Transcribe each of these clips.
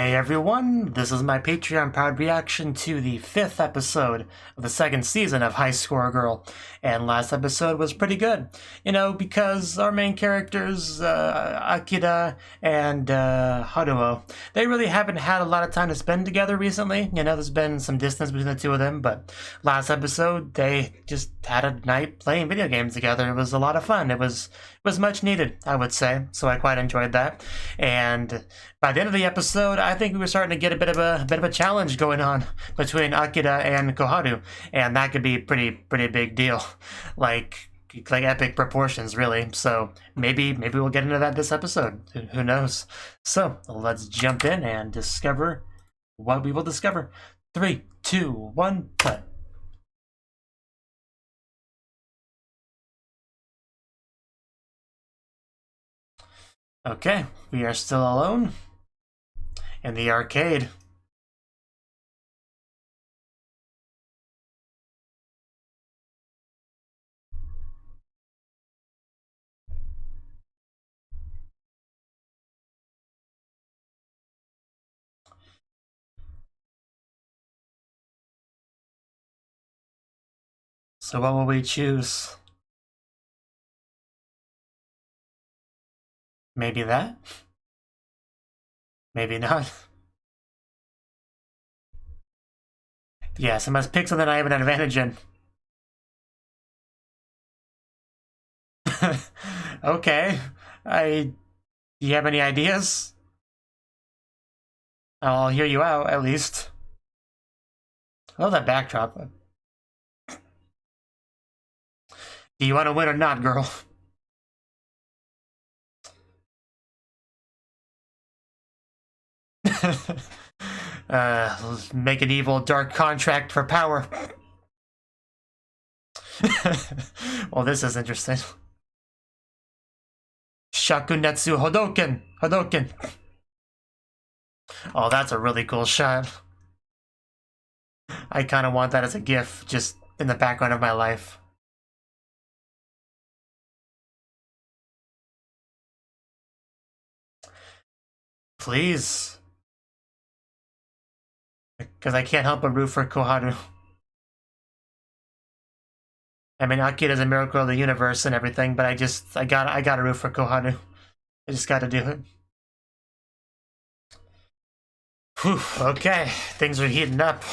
Hey everyone, this is my Patreon proud reaction to the 5th episode of the 2nd season of High Score Girl. And last episode was pretty good. You know, because our main characters, Akira and Haruo, they really haven't had a lot of time to spend together recently. You know, there's been some distance between the two of them, but last episode, they just had a night playing video games together. It was a lot of fun. It was much needed, I would say, so I quite enjoyed that. And by the end of the episode, I think we were starting to get a bit of a challenge going on between Akira and Koharu, and that could be pretty big deal, like epic proportions, really. So maybe we'll get into that this episode. Who knows? So let's jump in and discover what we will discover. 3, 2, 1, play. Okay, we are still alone in the arcade. So what will we choose? Maybe that? Maybe not. Yes, I must pick something I have an advantage in. Okay. Do you have any ideas? I'll hear you out, at least. I love that backdrop. Do you want to win or not, girl? Make an evil dark contract for power. Well, this is interesting. Shakunetsu Hadoken. Oh, that's a really cool shot. I kind of want that as a GIF, just in the background of my life. Please. Because I can't help but root for Koharu. I mean, Akira's a miracle of the universe and everything, but I gotta root for Koharu. I just gotta do it. Whew, okay, things are heating up.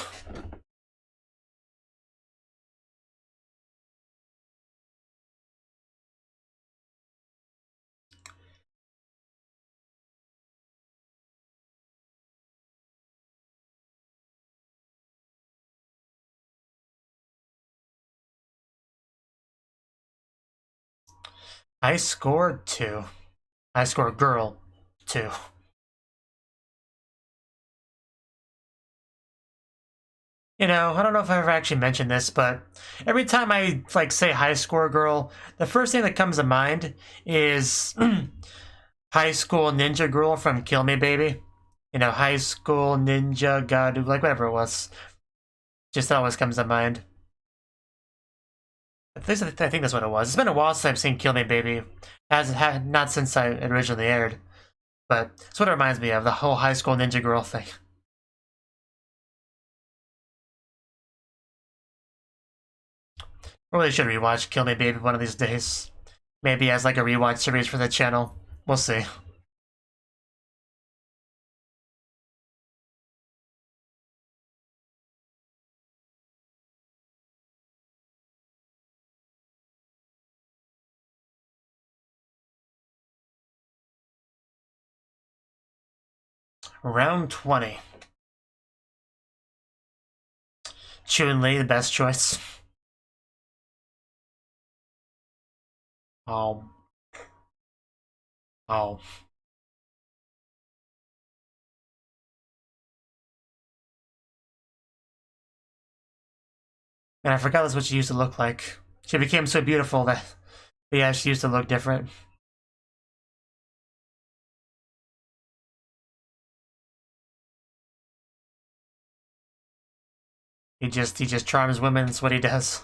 I scored 2. I scored girl 2. You know, I don't know if I ever actually mentioned this, but every time I say high score girl, the first thing that comes to mind is high school ninja girl from Kill Me Baby. You know, high school ninja god, like whatever it was. Just always comes to mind. At least I think that's what it was. It's been a while since I've seen Kill Me Baby. Not since it originally aired. But it's what it reminds me of, the whole high school ninja girl thing. Really should rewatch Kill Me Baby one of these days. Maybe as like a rewatch series for the channel. We'll see. Round 20. Chun-Li, the best choice. Oh. Oh. And I forgot that's what she used to look like. She became so beautiful that, yeah, she used to look different. He just charms women, that's what he does.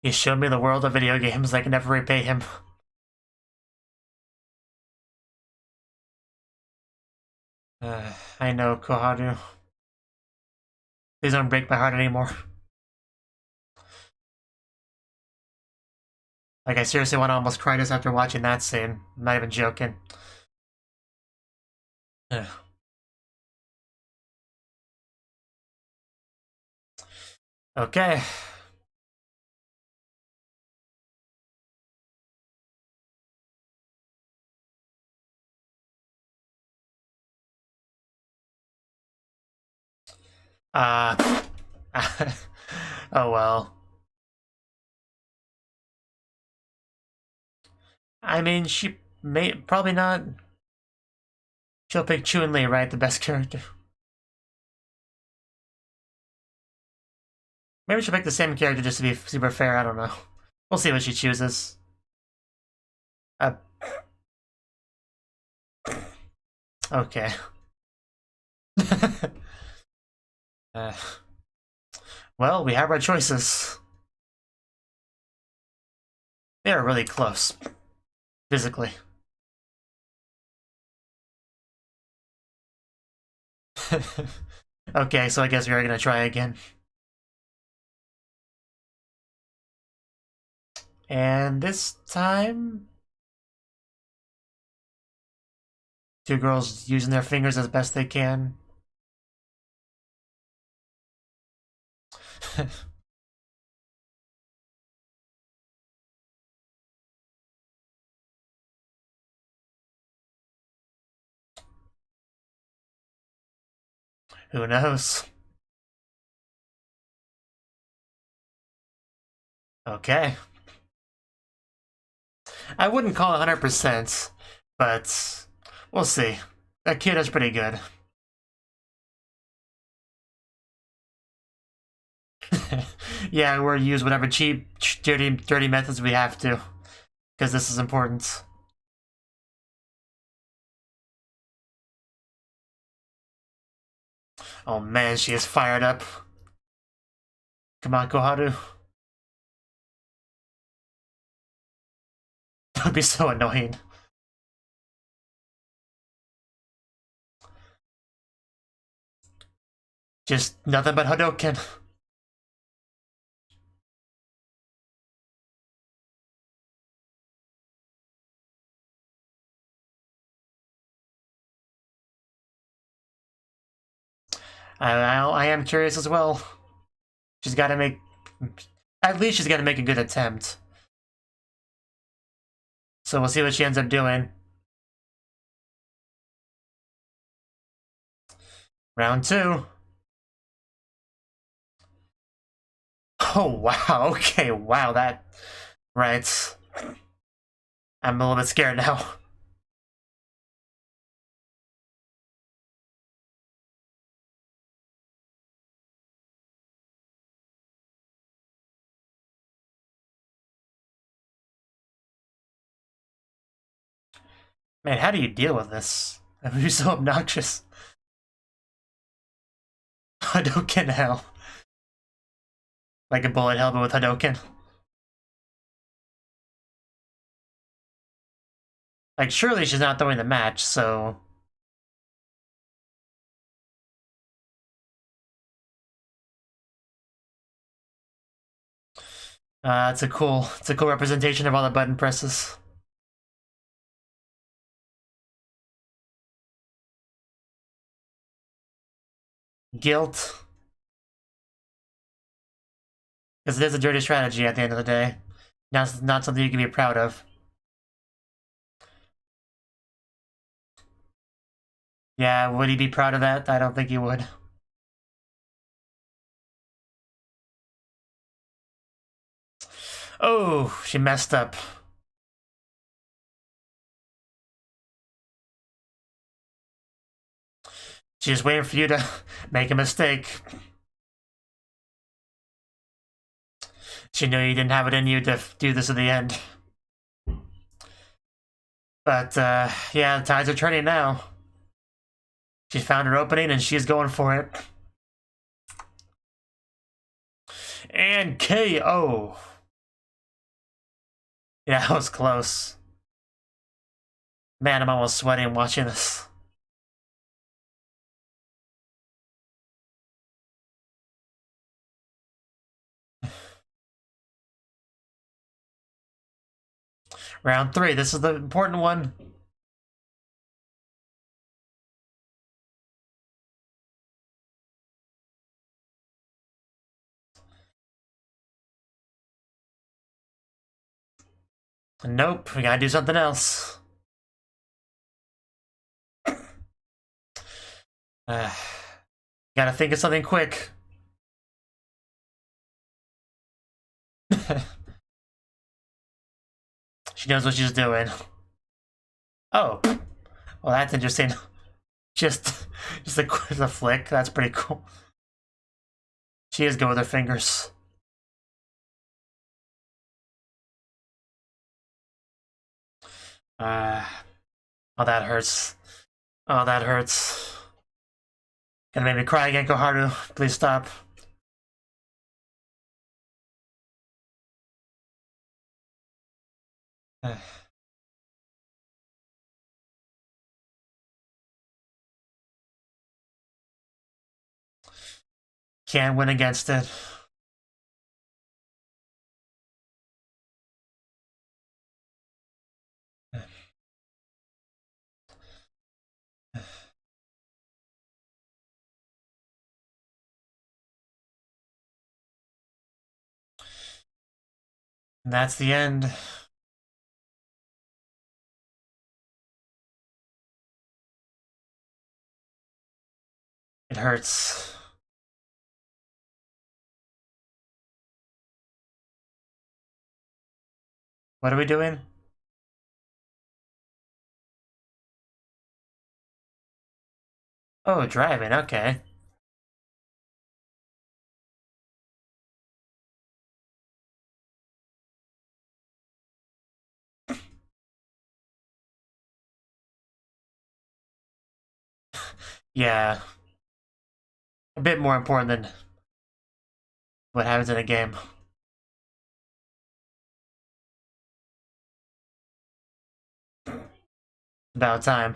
He showed me the world of video games. I can never repay him. I know, Koharu. Please don't break my heart anymore. Like, I seriously want to almost cry just after watching that scene. I'm not even joking. Okay. Oh well. I mean, she may probably not. She'll pick Chun-Li, right? The best character. Maybe she'll pick the same character just to be super fair. I don't know. We'll see what she chooses. Okay. Well, we have our choices. They are really close. Physically. Okay, so I guess we are gonna try again. And this time... two girls using their fingers as best they can. Who knows? Okay. I wouldn't call it 100%, but we'll see. That kid is pretty good. Yeah, we'll use whatever cheap, dirty methods we have to, because this is important. Oh man, she is fired up. Come on, Koharu. That would be so annoying. Just nothing but Hadoken. I am curious as well. She's got to make... At least she's got to make a good attempt. So we'll see what she ends up doing. Round 2. Oh, wow. Okay, wow, that... Right. I'm a little bit scared now. Man, how do you deal with this? That would be so obnoxious. Hadoken hell. Like a bullet hell, but with Hadoken. Like, surely she's not throwing the match, so... it's a cool representation of all the button presses. Guilt. Because it is a dirty strategy at the end of the day. Not something you can be proud of. Yeah, would he be proud of that? I don't think he would. Oh, she messed up. She's waiting for you to make a mistake. She knew you didn't have it in you to do this at the end. But, yeah, the tides are turning now. She's found her opening and she's going for it. And KO. Yeah, that was close. Man, I'm almost sweating watching this. Round 3, this is the important one. Nope, we gotta do something else. Gotta think of something quick. She knows what she's doing. Oh, well, that's interesting. just a flick. That's pretty cool. She is good with her fingers. Oh, that hurts. Oh, that hurts. Gonna make me cry again, Koharu. Please stop. Can't win against it. And that's the end. It hurts. What are we doing? Oh, driving, okay. Yeah. A bit more important than what happens in a game. About time.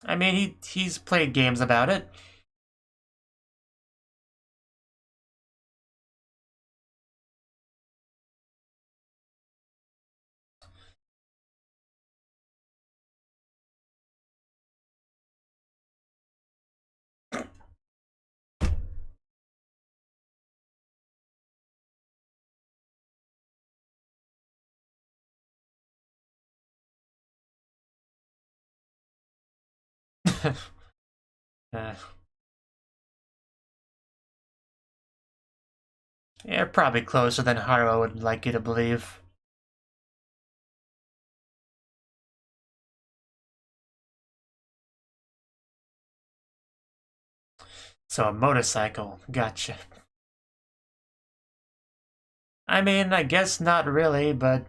I mean, he's played games about it. uh, yeah, probably closer than Haruo would like you to believe. So a motorcycle, gotcha. I mean, I guess not really, but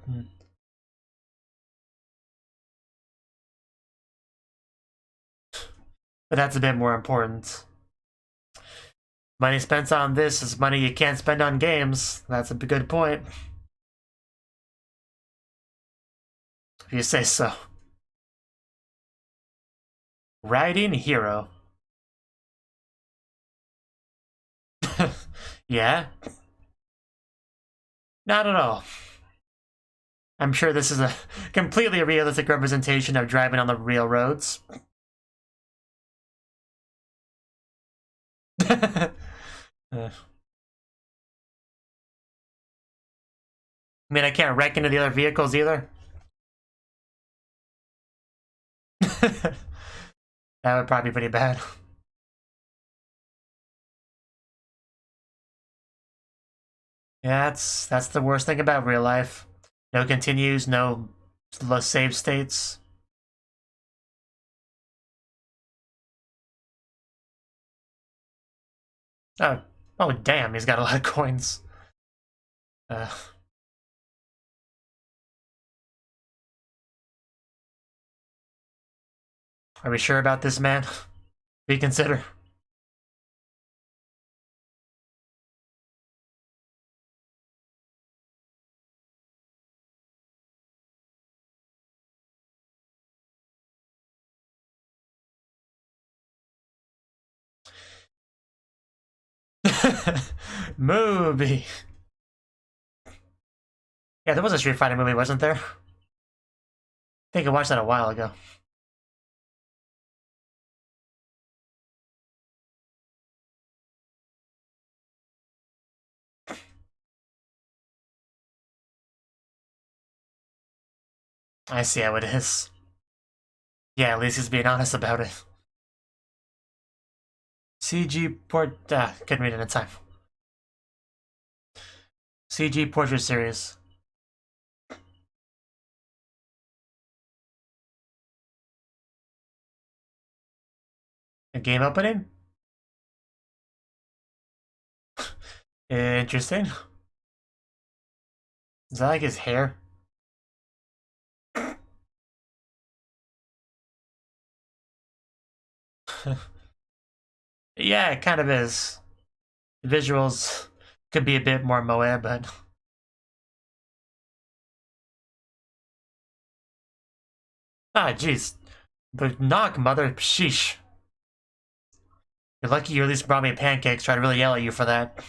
that's a bit more important. Money spent on this is money you can't spend on games. That's a good point. If you say so. Riding hero. Yeah? Not at all. I'm sure this is a completely realistic representation of driving on the real roads. I mean, I can't wreck into the other vehicles either. That would probably be pretty bad. Yeah, that's the worst thing about real life. No continues, no save states. Oh, oh damn, he's got a lot of coins. Uh, are we sure about this, man? Reconsider. Movie. Yeah, there was a Street Fighter movie, wasn't there? I think I watched that a while ago. I see how it is. Yeah, at least he's being honest about it. CG port... couldn't read it in time. CG portrait series. A game opening? Interesting. Is that like his hair? Yeah, it kind of is. The visuals could be a bit more moe, but... Ah, jeez. But knock, mother. Sheesh. You're lucky you at least brought me pancakes. Try to really yell at you for that.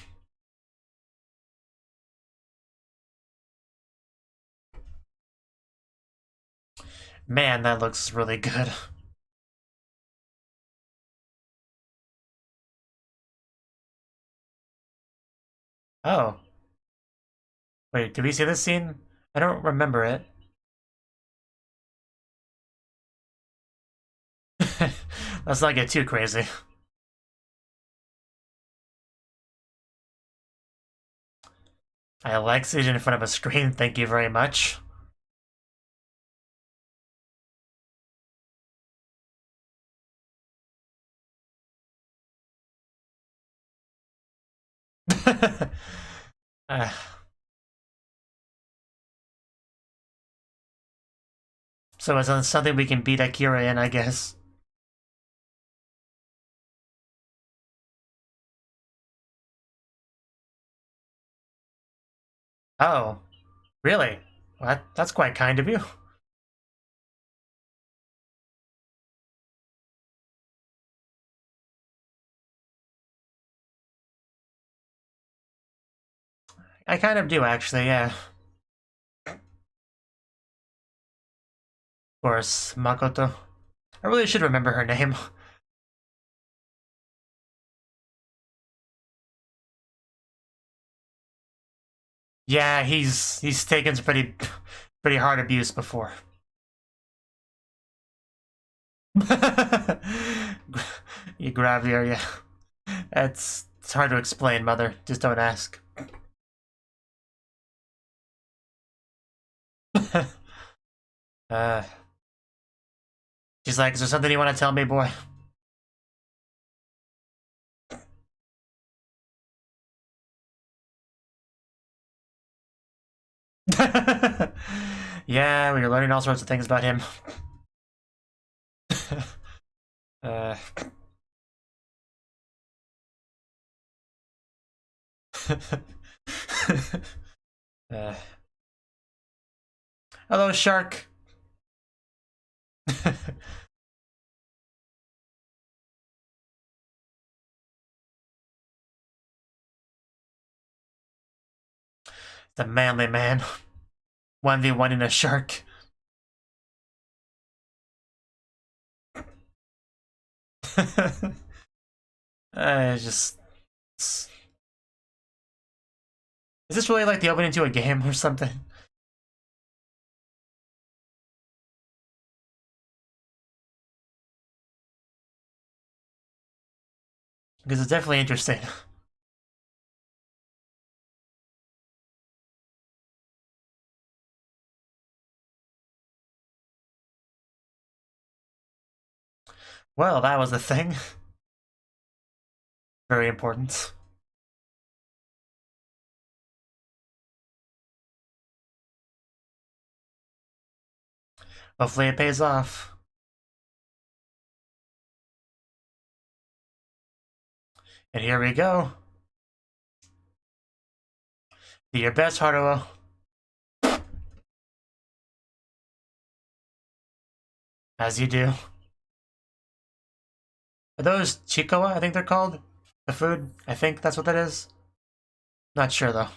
Man, that looks really good. Oh. Wait, did we see this scene? I don't remember it. Let's not get too crazy. I like sitting in front of a screen, thank you very much. uh, so it's something we can beat Akira in, I guess. Oh, really? Well, that's quite kind of you. I kind of do, actually, yeah. Of course, Makoto. I really should remember her name. Yeah, he's taken some pretty hard abuse before. You grab the area. It's hard to explain, mother. Just don't ask. uh, she's like, is there something you want to tell me, boy? Yeah, we are learning all sorts of things about him. uh, uh, hello, shark. The manly man. 1v1 in a shark. Just... Is this really like the opening to a game or something? Because it's definitely interesting. Well, that was the thing. Very important. Hopefully it pays off. And here we go. Do your best, Haruo. As you do. Are those Chikawa, I think they're called? The food? I think that's what that is. Not sure though.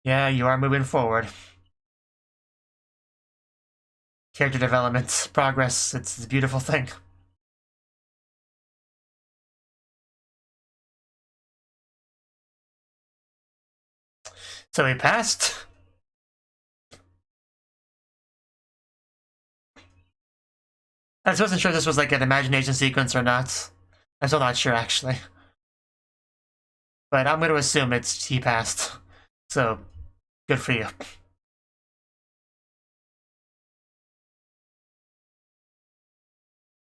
Yeah, you are moving forward. Character development, progress, it's a beautiful thing. So he passed. I just wasn't sure if this was like an imagination sequence or not. I'm still not sure actually. But I'm going to assume he passed. So, good for you.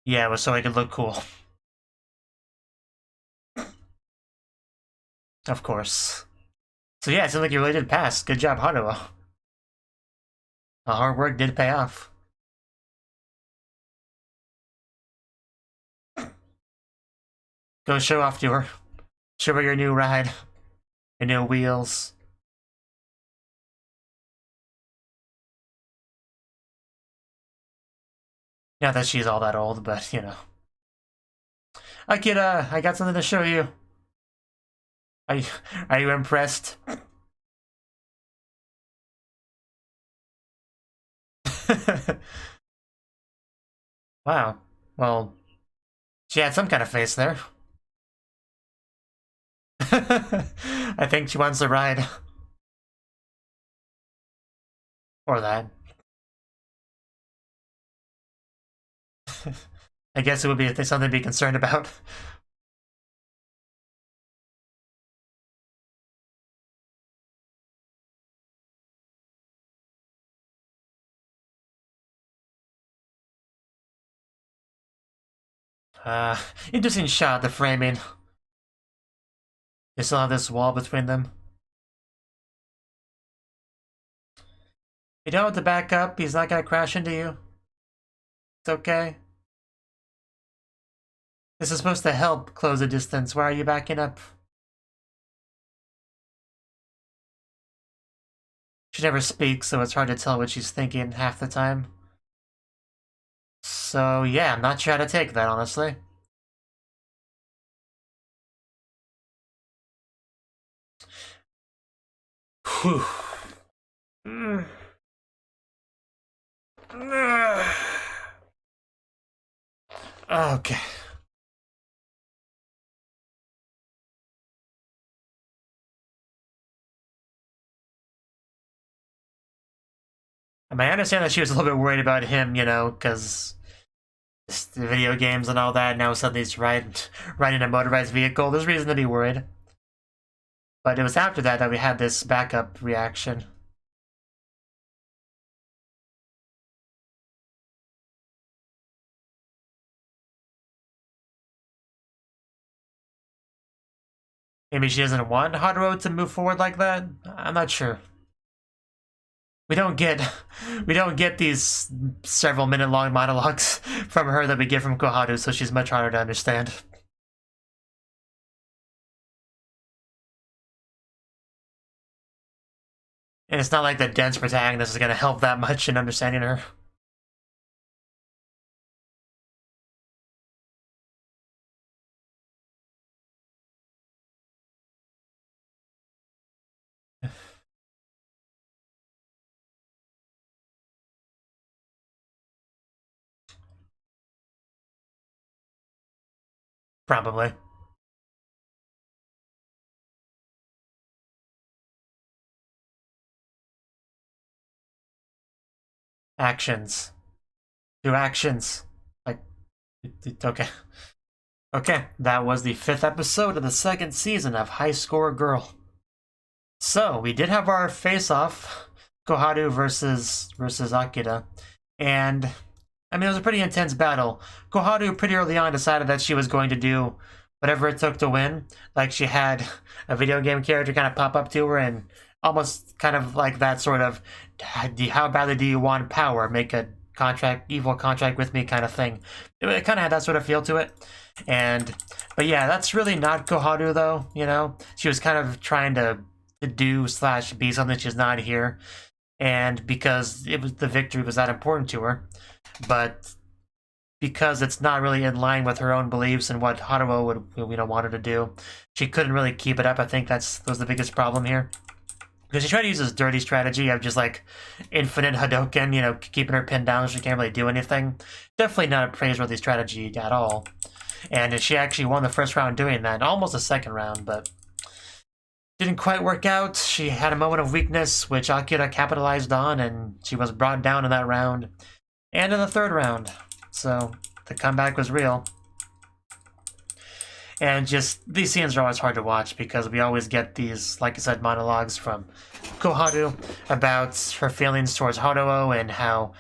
Yeah, it was so he could look cool. Of course. So yeah, it seems like you really did pass. Good job, Haruo. The hard work did pay off. Go show off to her. Show her your new ride. Your new wheels. Not that she's all that old, but you know. Akira, I got something to show you. Are you impressed? Wow. Well, she had some kind of face there. I think she wants a ride. Or that. I guess it would be something to be concerned about. Interesting shot, the framing. You still have this wall between them. You don't have to back up, he's not gonna crash into you. It's okay. This is supposed to help close the distance. Why are you backing up? She never speaks, so it's hard to tell what she's thinking half the time. So yeah, I'm not sure how to take that, honestly. Whew. Okay. I mean, I understand that she was a little bit worried about him, you know, because the video games and all that. Now suddenly he's riding a motorized vehicle. There's reason to be worried. But it was after that we had this backup reaction. Maybe she doesn't want Haruo to move forward like that? I'm not sure. We don't get these several minute long monologues from her that we get from Koharu, so she's much harder to understand. And it's not like the dense protagonist is gonna help that much in understanding her. Probably. Actions. Do actions. Like, okay. Okay, that was the 5th episode of the 2nd season of High Score Girl. So, we did have our face-off, Koharu versus Akira, and I mean, it was a pretty intense battle. Koharu pretty early on decided that she was going to do whatever it took to win. Like, she had a video game character kind of pop up to her and almost kind of like that sort of, how badly do you want power? Make a evil contract with me kind of thing. It kind of had that sort of feel to it. But yeah, that's really not Koharu though, you know? She was kind of trying to do/be something she's not here. and because the victory was that important to her, but because it's not really in line with her own beliefs and what Haruo would want her to do, she couldn't really keep it up. I think that was the biggest problem here. Because she tried to use this dirty strategy of just like infinite Hadoken, keeping her pinned down so she can't really do anything. Definitely not a praiseworthy strategy at all. And she actually won the first round doing that, almost the second round, but didn't quite work out. She had a moment of weakness, which Akira capitalized on, and she was brought down in that round. And in the third round. So the comeback was real. And just, these scenes are always hard to watch because we always get these, like I said, monologues from Koharu about her feelings towards Haruo and how,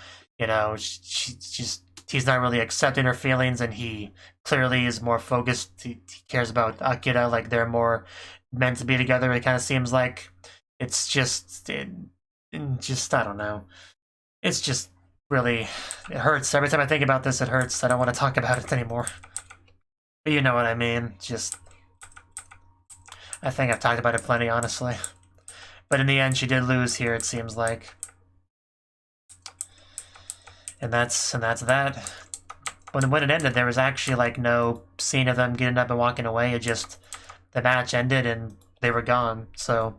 he's not really accepting her feelings, and he clearly is more focused. He cares about Akira, like they're more meant to be together. It kind of seems like it's just, I don't know. It's just really, it hurts. Every time I think about this, it hurts. I don't want to talk about it anymore. But you know what I mean. I think I've talked about it plenty, honestly. But in the end, she did lose here, it seems like. And that's that. When it ended, there was actually like no scene of them getting up and walking away. The match ended and they were gone. So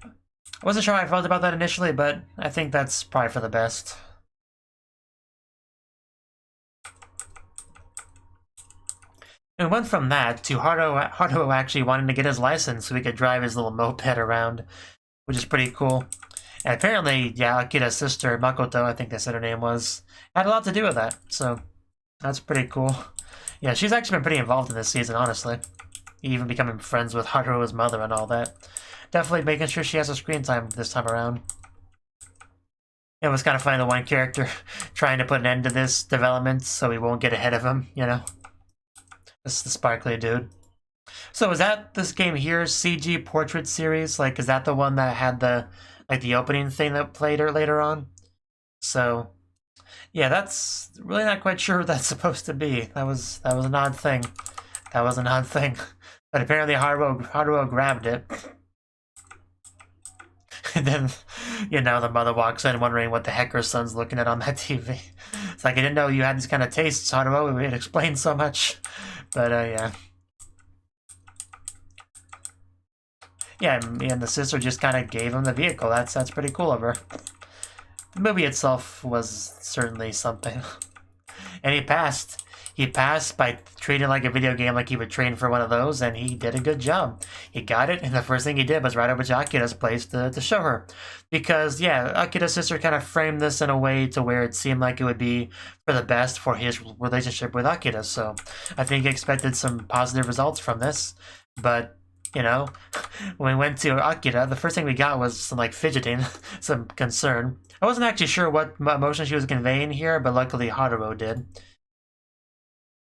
I wasn't sure how I felt about that initially, but I think that's probably for the best. And went from that to Haruo actually wanting to get his license so he could drive his little moped around, which is pretty cool. And apparently, yeah, Akira's sister, Makoto, I think they said her name was, had a lot to do with that, so that's pretty cool. Yeah, she's actually been pretty involved in this season, honestly. Even becoming friends with Haruo's mother and all that. Definitely making sure she has a screen time this time around. It was kind of funny, the one character trying to put an end to this development so he won't get ahead of him, This is the sparkly dude. So is that this game here, CG Portrait Series? Like, is that the one that had the opening thing that played later on? So, yeah, that's really not quite sure what that's supposed to be. That was an odd thing. That was an odd thing. But apparently Haruo grabbed it. And then, the mother walks in wondering what the heck her son's looking at on that TV. It's like, I didn't know you had these kind of tastes, Haruo. It explains so much. But, yeah. Yeah, and the sister just kind of gave him the vehicle. That's pretty cool of her. The movie itself was certainly something. And he passed. He passed by treating it like a video game, like he would train for one of those, and he did a good job. He got it, and the first thing he did was ride over to Akira's place to show her. Because, yeah, Akira's sister kind of framed this in a way to where it seemed like it would be for the best for his relationship with Akira. So I think he expected some positive results from this. But, when we went to Akira, the first thing we got was some, fidgeting, some concern. I wasn't actually sure what emotion she was conveying here, but luckily Haruo did.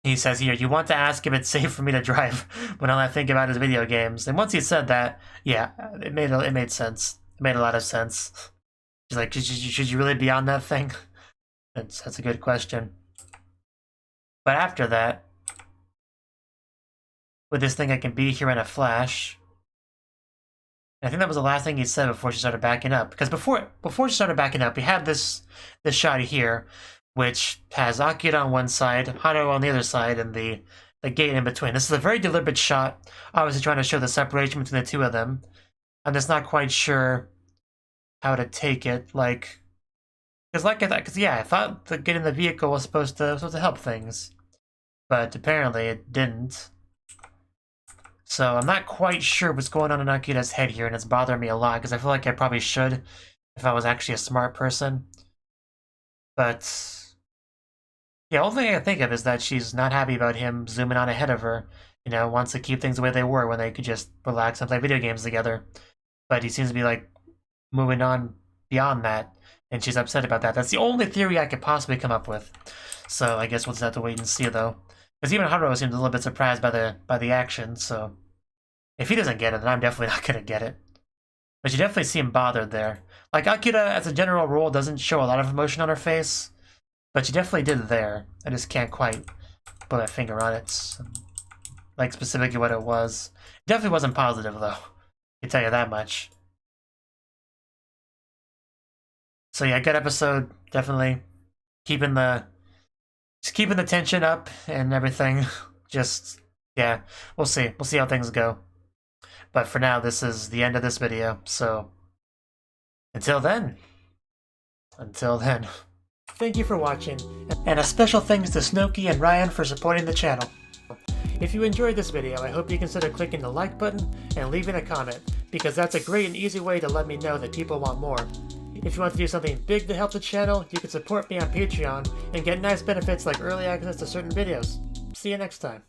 He says here, you want to ask if it's safe for me to drive when all I think about is video games. And once he said that, yeah, it made sense. It made a lot of sense. She's like, should you really be on that thing? That's a good question. But after that, with this thing I can be here in a flash. I think that was the last thing he said before she started backing up. Because before she started backing up, we had this shot here, which has Akira on one side, Haruo on the other side, and the gate in between. This is a very deliberate shot, obviously trying to show the separation between the two of them. I'm just not quite sure how to take it, because I thought getting the vehicle was supposed to help things, but apparently it didn't. So I'm not quite sure what's going on in Akira's head here, and it's bothering me a lot, because I feel like I probably should if I was actually a smart person. But yeah, the only thing I can think of is that she's not happy about him zooming on ahead of her. Wants to keep things the way they were when they could just relax and play video games together. But he seems to be, moving on beyond that, and she's upset about that. That's the only theory I could possibly come up with. So I guess we'll just have to wait and see, though. Because even Haruo seems a little bit surprised by the action, so if he doesn't get it, then I'm definitely not going to get it. But you definitely seem bothered there. Akira, as a general rule, doesn't show a lot of emotion on her face, but she definitely did there. I just can't quite put my finger on it, specifically what it was. It definitely wasn't positive, though. I can tell you that much. So yeah, good episode. Definitely keeping the tension up and everything. Just yeah, we'll see. We'll see how things go. But for now, this is the end of this video. So until then. Thank you for watching, and a special thanks to Cnouki and Ryan for supporting the channel. If you enjoyed this video, I hope you consider clicking the like button and leaving a comment, because that's a great and easy way to let me know that people want more. If you want to do something big to help the channel, you can support me on Patreon and get nice benefits like early access to certain videos. See you next time.